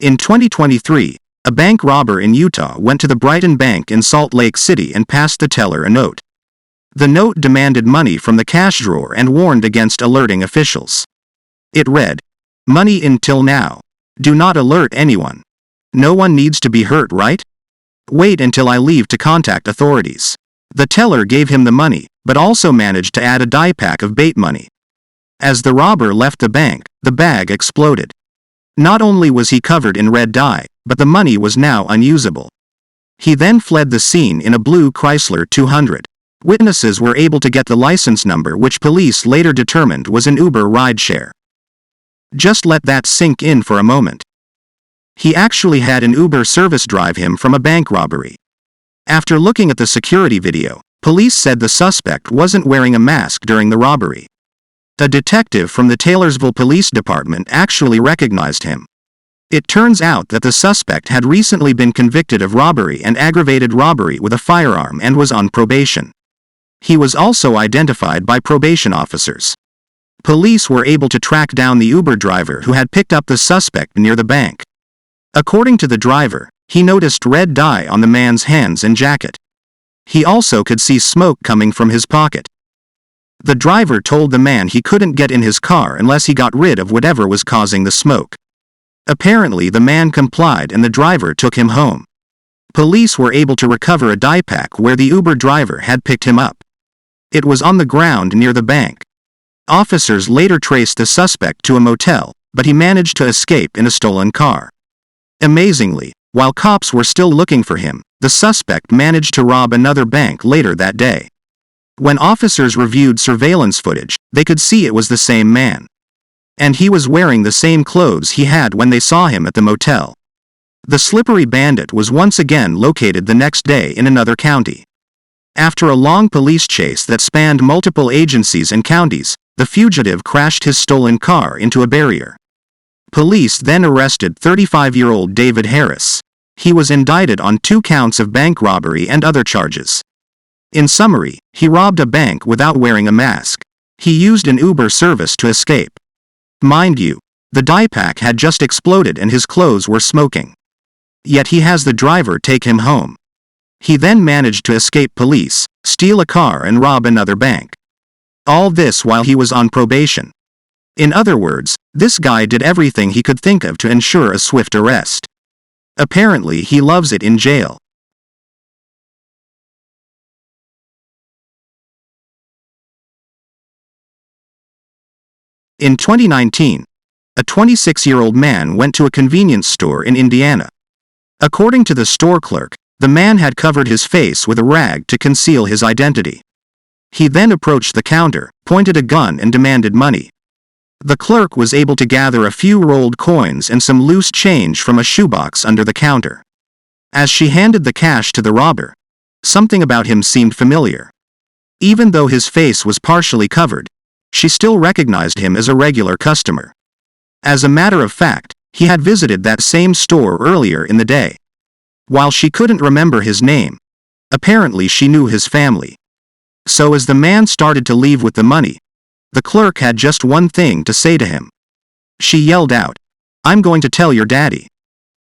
In 2023, a bank robber in Utah went to the Brighton Bank in Salt Lake City and passed the teller a note. The note demanded money from the cash drawer and warned against alerting officials. It read, "Money in till now. Do not alert anyone. No one needs to be hurt, right? Wait until I leave to contact authorities." The teller gave him the money, but also managed to add a die pack of bait money. As the robber left the bank, the bag exploded. Not only was he covered in red dye, but the money was now unusable. He then fled the scene in a blue Chrysler 200. Witnesses were able to get the license number, which police later determined was an Uber rideshare. Just let that sink in for a moment. He actually had an Uber service drive him from a bank robbery. After looking at the security video, police said the suspect wasn't wearing a mask during the robbery. A detective from the Taylorsville Police Department actually recognized him. It turns out that the suspect had recently been convicted of robbery and aggravated robbery with a firearm and was on probation. He was also identified by probation officers. Police were able to track down the Uber driver who had picked up the suspect near the bank. According to the driver, he noticed red dye on the man's hands and jacket. He also could see smoke coming from his pocket. The driver told the man he couldn't get in his car unless he got rid of whatever was causing the smoke. Apparently the man complied and the driver took him home. Police were able to recover a die pack where the Uber driver had picked him up. It was on the ground near the bank. Officers later traced the suspect to a motel, but he managed to escape in a stolen car. Amazingly, while cops were still looking for him, the suspect managed to rob another bank later that day. When officers reviewed surveillance footage, they could see it was the same man. And he was wearing the same clothes he had when they saw him at the motel. The slippery bandit was once again located the next day in another county. After a long police chase that spanned multiple agencies and counties, the fugitive crashed his stolen car into a barrier. Police then arrested 35-year-old David Harris. He was indicted on 2 counts of bank robbery and other charges. In summary, he robbed a bank without wearing a mask. He used an Uber service to escape. Mind you, the die pack had just exploded and his clothes were smoking. Yet he has the driver take him home. He then managed to escape police, steal a car and rob another bank. All this while he was on probation. In other words, this guy did everything he could think of to ensure a swift arrest. Apparently he loves it in jail. In 2019, a 26-year-old man went to a convenience store in Indiana. According to the store clerk, the man had covered his face with a rag to conceal his identity. He then approached the counter, pointed a gun and demanded money. The clerk was able to gather a few rolled coins and some loose change from a shoebox under the counter. As she handed the cash to the robber, something about him seemed familiar. Even though his face was partially covered, she still recognized him as a regular customer. As a matter of fact, he had visited that same store earlier in the day. While she couldn't remember his name, apparently she knew his family. So as the man started to leave with the money, the clerk had just one thing to say to him. She yelled out, "I'm going to tell your daddy."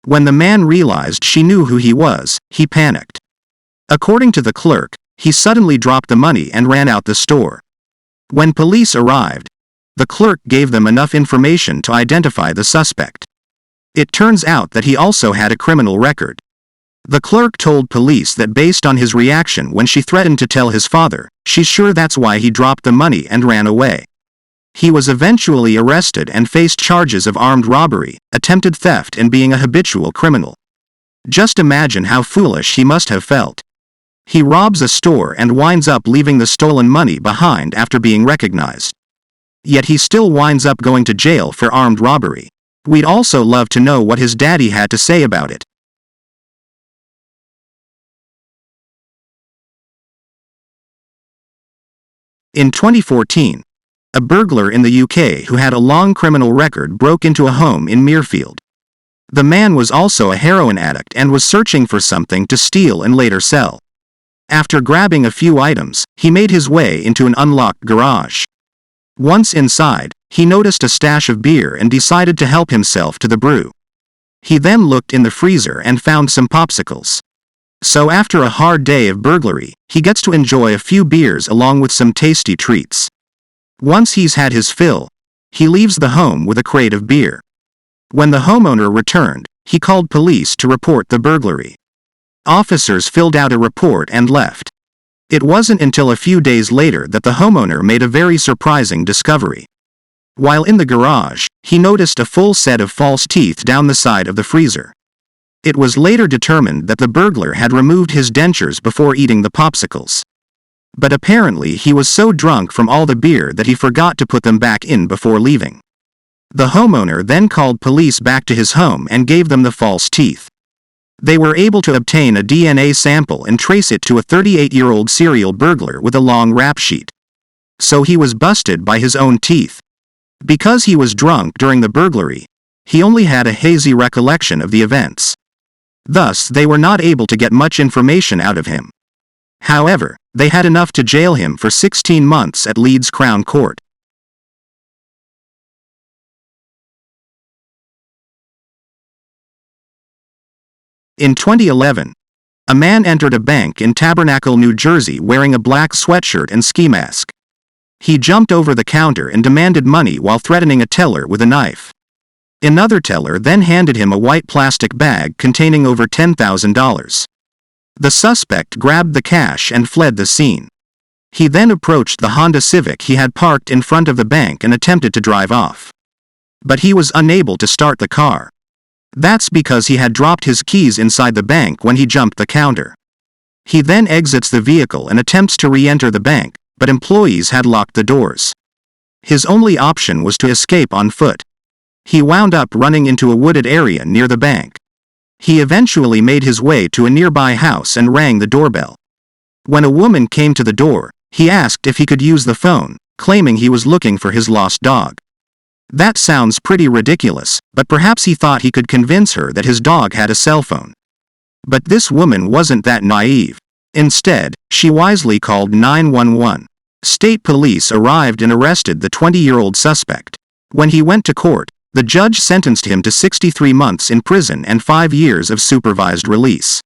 When the man realized she knew who he was, he panicked. According to the clerk, he suddenly dropped the money and ran out the store. When police arrived, the clerk gave them enough information to identify the suspect. It turns out that he also had a criminal record. The clerk told police that based on his reaction when she threatened to tell his father, she's sure that's why he dropped the money and ran away. He was eventually arrested and faced charges of armed robbery, attempted theft and being a habitual criminal. Just imagine how foolish he must have felt. He robs a store and winds up leaving the stolen money behind after being recognized. Yet he still winds up going to jail for armed robbery. We'd also love to know what his daddy had to say about it. In 2014, a burglar in the UK who had a long criminal record broke into a home in Muirfield. The man was also a heroin addict and was searching for something to steal and later sell. After grabbing a few items, he made his way into an unlocked garage. Once inside, he noticed a stash of beer and decided to help himself to the brew. He then looked in the freezer and found some popsicles. So after a hard day of burglary, he gets to enjoy a few beers along with some tasty treats. Once he's had his fill, he leaves the home with a crate of beer. When the homeowner returned, he called police to report the burglary. Officers filled out a report and left. It wasn't until a few days later that the homeowner made a very surprising discovery. While in the garage, he noticed a full set of false teeth down the side of the freezer. It was later determined that the burglar had removed his dentures before eating the popsicles. But apparently he was so drunk from all the beer that he forgot to put them back in before leaving. The homeowner then called police back to his home and gave them the false teeth. They were able to obtain a DNA sample and trace it to a 38-year-old serial burglar with a long rap sheet. So he was busted by his own teeth. Because he was drunk during the burglary, he only had a hazy recollection of the events. Thus, they were not able to get much information out of him. However, they had enough to jail him for 16 months at Leeds Crown Court. In 2011, a man entered a bank in Tabernacle, New Jersey wearing a black sweatshirt and ski mask. He jumped over the counter and demanded money while threatening a teller with a knife. Another teller then handed him a white plastic bag containing over $10,000. The suspect grabbed the cash and fled the scene. He then approached the Honda Civic he had parked in front of the bank and attempted to drive off. But he was unable to start the car. That's because he had dropped his keys inside the bank when he jumped the counter. He then exits the vehicle and attempts to re-enter the bank, but employees had locked the doors. His only option was to escape on foot. He wound up running into a wooded area near the bank. He eventually made his way to a nearby house and rang the doorbell. When a woman came to the door, he asked if he could use the phone, claiming he was looking for his lost dog. That sounds pretty ridiculous, but perhaps he thought he could convince her that his dog had a cell phone. But this woman wasn't that naive. Instead, she wisely called 911. State police arrived and arrested the 20-year-old suspect. When he went to court, the judge sentenced him to 63 months in prison and 5 years of supervised release.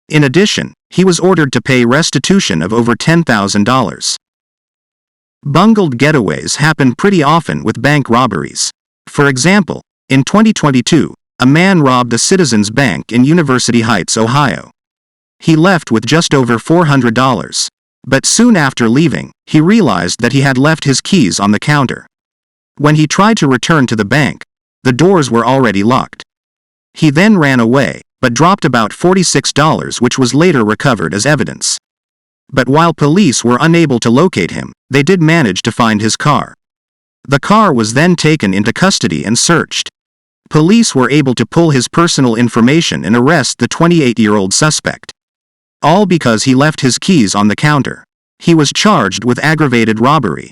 In addition, he was ordered to pay restitution of over $10,000. Bungled getaways happen pretty often with bank robberies. For example, in 2022, a man robbed a Citizens Bank in University Heights, Ohio. He left with just over $400. But soon after leaving, he realized that he had left his keys on the counter. When he tried to return to the bank, the doors were already locked. He then ran away, but dropped about $46, which was later recovered as evidence. But while police were unable to locate him, they did manage to find his car. The car was then taken into custody and searched. Police were able to pull his personal information and arrest the 28-year-old suspect. All because he left his keys on the counter. He was charged with aggravated robbery.